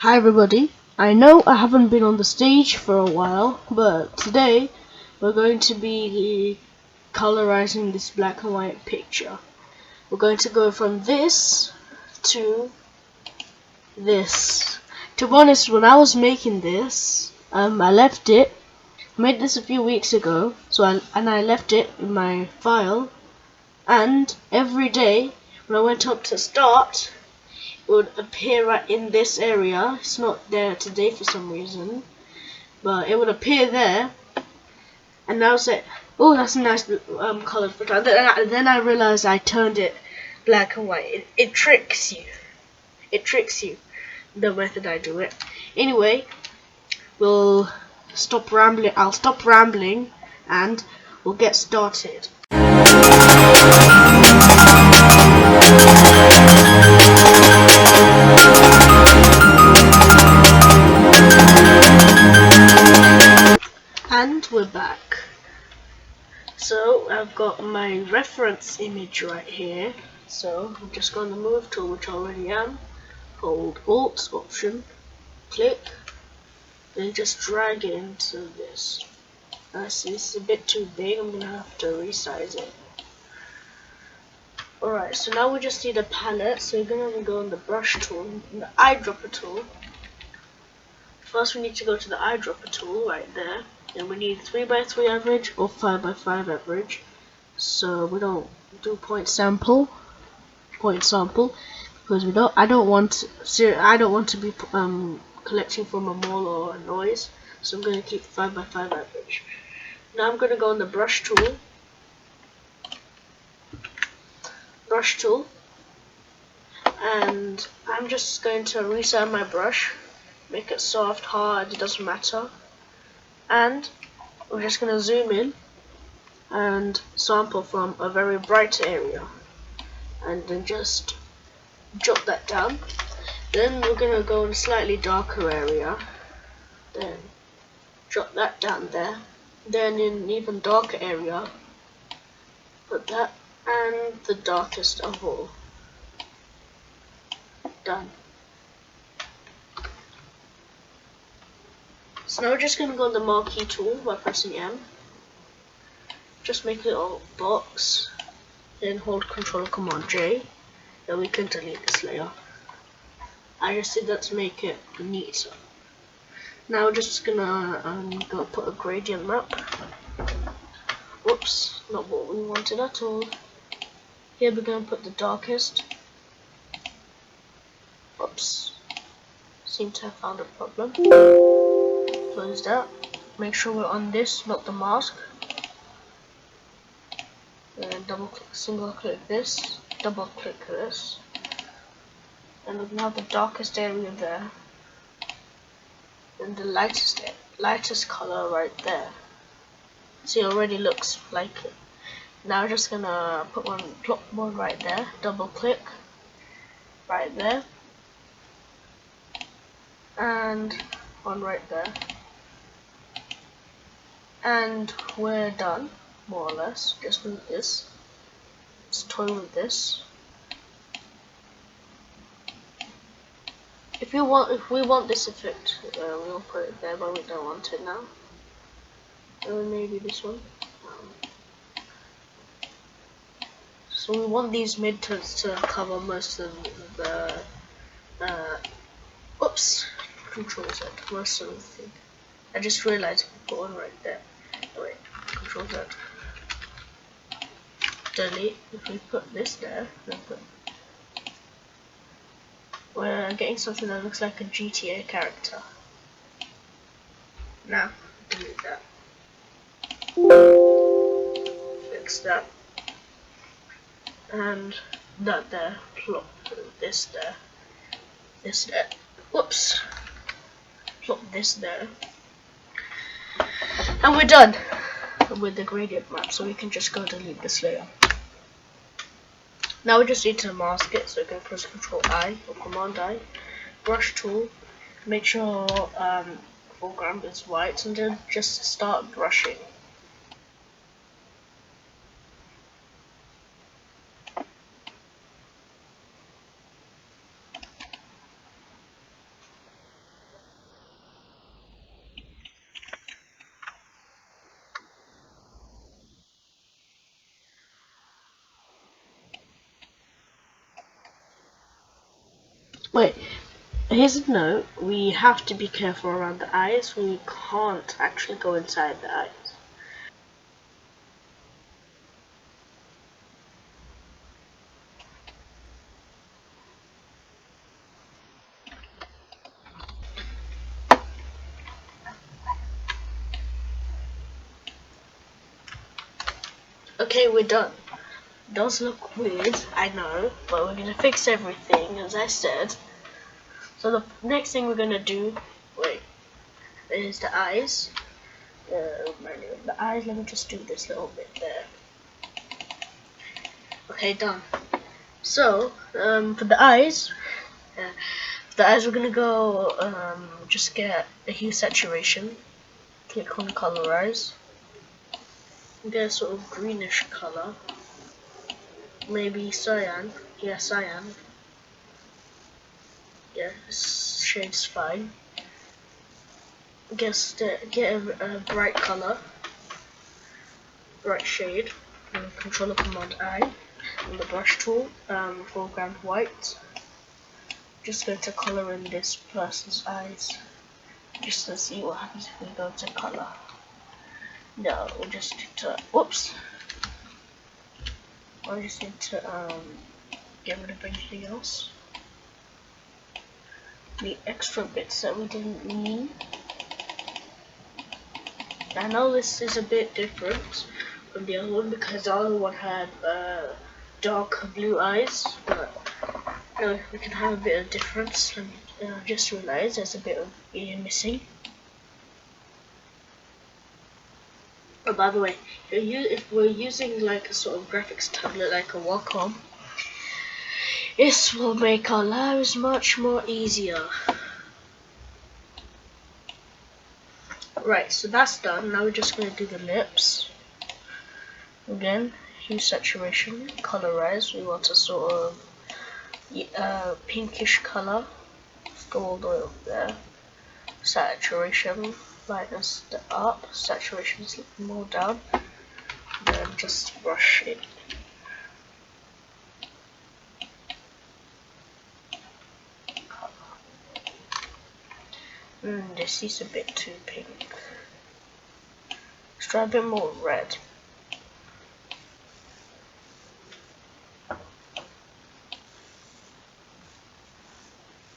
Hi everybody, I know I haven't been on the stage for a while, but today we're going to be colorizing this black and white picture. We're going to go from this to this. To be honest, when I was making this, I made this a few weeks ago, I left it in my file, and every day when I went up to start, would appear right in this area. It's not there today for some reason, but it would appear there, and I was like, oh, that's a nice colored photo. Then I realized I turned it black and white. It tricks you. It tricks you, the method I do it. Anyway, we'll stop rambling. I'll stop rambling and we'll get started. And we're back. So I've got my reference image right here. So I'm just going to move to which I already am. Hold Alt, Option, click, then just drag it into this. See, this is a bit too big. I'm gonna have to resize it. Alright, so now we just need a palette. So you're gonna go on the brush tool, the eyedropper tool. First we need to go to the eyedropper tool right there. Then we need 3x3 average or 5x5 average. So we don't do point sample because I don't want to be collecting from a mall or a noise. So I'm going to keep 5x5 average. Now I'm going to go on the brush tool, and I'm just going to resize my brush, make it soft, hard, it doesn't matter, and we're just going to zoom in and sample from a very bright area, and then just drop that down. Then we're going to go in a slightly darker area, then drop that down there. Then in an even darker area, put that, and the darkest of all. Done. So now we're just going to go on the marquee tool by pressing M. Just make a little box, then hold Control Command J, then we can delete this layer. I just did that to make it neater. Now we're just gonna go put a gradient map. Whoops, not what we wanted at all. Here we're gonna put the darkest. Oops, seem to have found a problem. Close that. Make sure we're on this, not the mask. And single click this, double click this, and we can have the darkest area there, and the lightest color right there. See, it already looks like it. Now we're just gonna put one right there, double click right there, and one right there, and we're done, more or less. Just with this, let's toy with this. If we want this effect, we'll put it there, but we don't want it now. Maybe this one. So we want these midtones to cover most of the. Oops, Control Z, most of the thing. I just realized we put one right there. Oh, wait, Control Z. Delete. If we put this there, we're getting something that looks like a GTA character. Now, delete that. Fix that. And that there. Plop this there. This there. Whoops. Plop this there. And we're done with the gradient map, so we can just go delete this layer. Now we just need to mask it, so we can press Control I or Command I, brush tool, make sure foreground is white, and then just start brushing. Wait, here's a note. We have to be careful around the eyes. We can't actually go inside the eyes. Okay, we're done. Does look weird, I know, but we're gonna fix everything as I said. So the next thing we're gonna do, is the eyes. The eyes. Let me just do this little bit there. Okay, done. So for the eyes we're gonna go just get a hue saturation. Click on colorize. Get a sort of greenish color. Maybe cyan. Yeah, cyan. Yeah, this shade's fine. Get a bright color, bright shade. Control Command I on the brush tool. Foreground white. Just going to color in this person's eyes, just to see what happens if we go to color. No, we just need to. Whoops. I just need to get rid of anything else. The extra bits that we didn't need. I know this is a bit different from the other one because the other one had dark blue eyes, but we can have a bit of difference. And just realized there's a bit of ear missing. Oh, by the way, if we're using like a sort of graphics tablet like a Wacom, this will make our lives much more easier. Right, so that's done. Now we're just going to do the lips. Again, hue saturation, colorize. We want a sort of pinkish color. Let's go all the way up there. Saturation, lightness up. Saturation is more down. Then just brush it. This is a bit too pink. Let's try a bit more red.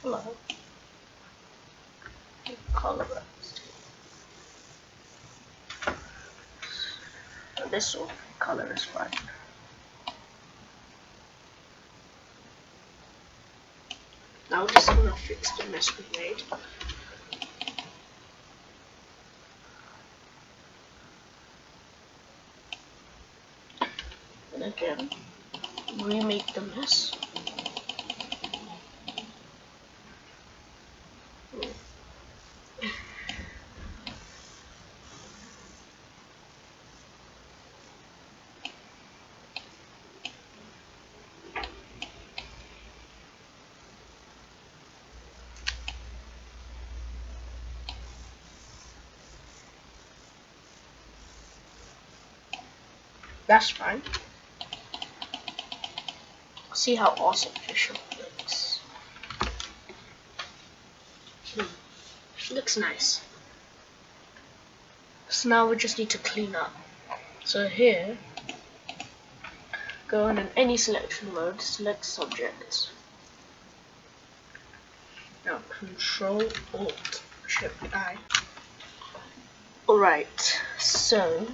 Hello. Colorized. This sort of color is fine. Now we're just gonna fix the mess we made. And again, remake the mess. That's fine. See how awesome facial looks. Looks nice. So now we just need to clean up. So here, go in any selection mode, select subject. Now Control Alt Shift I. Alright, so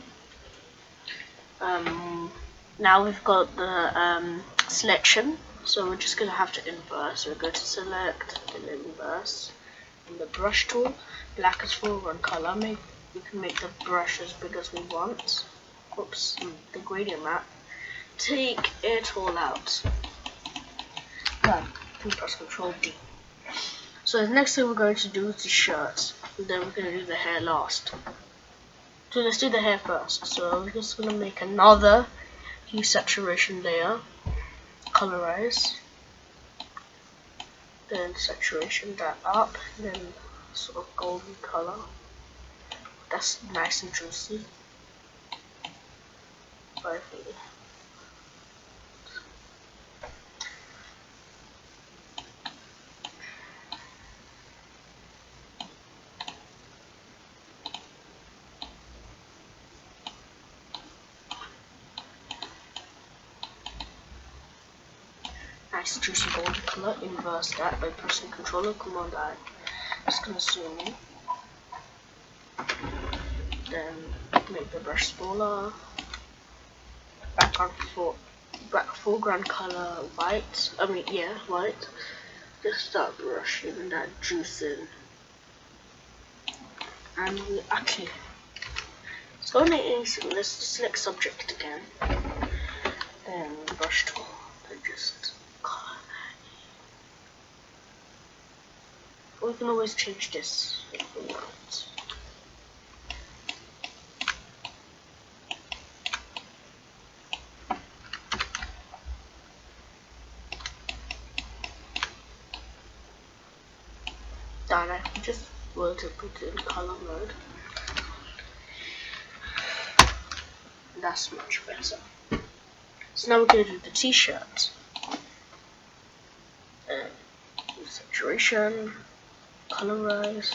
now we've got the selection, so we're just gonna have to inverse. We'll go to select, then inverse. And the brush tool, black is foreground color. We can make the brush as big as we want. Oops, the gradient map. Take it all out. Done. And press Control D. So the next thing we're going to do is the shirt. And then we're going to do the hair last. So let's do the hair first. So we're just going to make another hue saturation layer. Colorize. Then saturation that up. Then sort of golden color. That's nice and juicy. nice juicy golden colour, inverse that by pressing Ctrl and Command I. Just gonna zoom in. Then make the brush smaller. Foreground color white. White. Just start brushing that juice in. And we actually, let's go let's select subject again. Then brush tool. And just color that. We can always change this if we want. I just want to put it in color mode. That's much better. So now we're going to do the t-shirt. Saturation, colorize.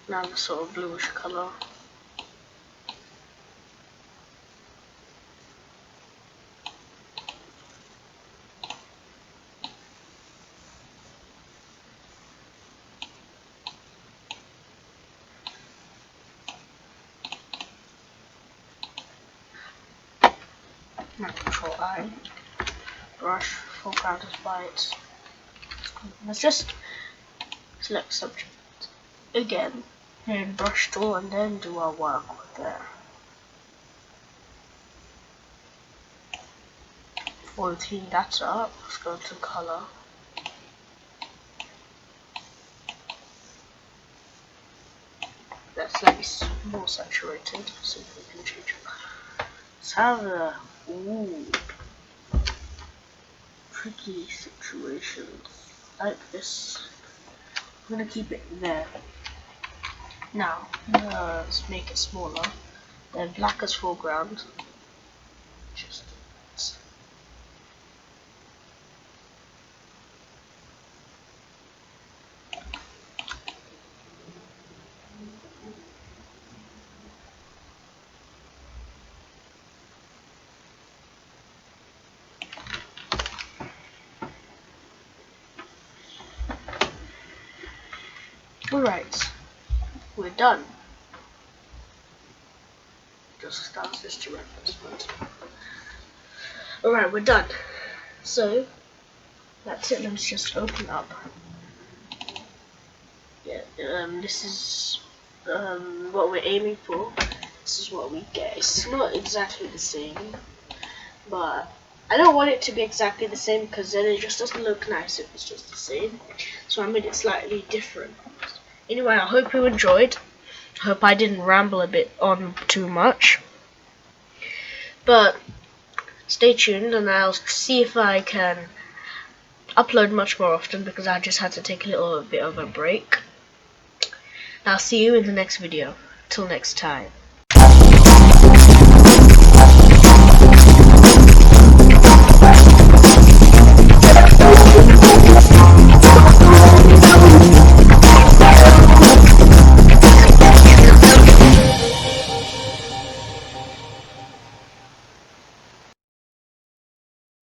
Now the sort of bluish color. Now Control I, brush, foreground is white. Let's just select subject again, and brush tool, and then do our work with it. Before we clean that up, let's go to color. That's slightly more saturated, so we can change it. Let's have a tricky situations like this. I'm gonna keep it there. Now let's make it smaller. Then black as foreground. Just alright, we're done. Just start this to reference. Alright, we're done. So that's it. Let's just open up. Yeah, this is what we're aiming for. This is what we get. It's not exactly the same, but I don't want it to be exactly the same because then it just doesn't look nice if it's just the same. So I made it slightly different. Anyway, I hope you enjoyed. I hope I didn't ramble a bit on too much. But stay tuned and I'll see if I can upload much more often because I just had to take a little bit of a break. I'll see you in the next video. Till next time.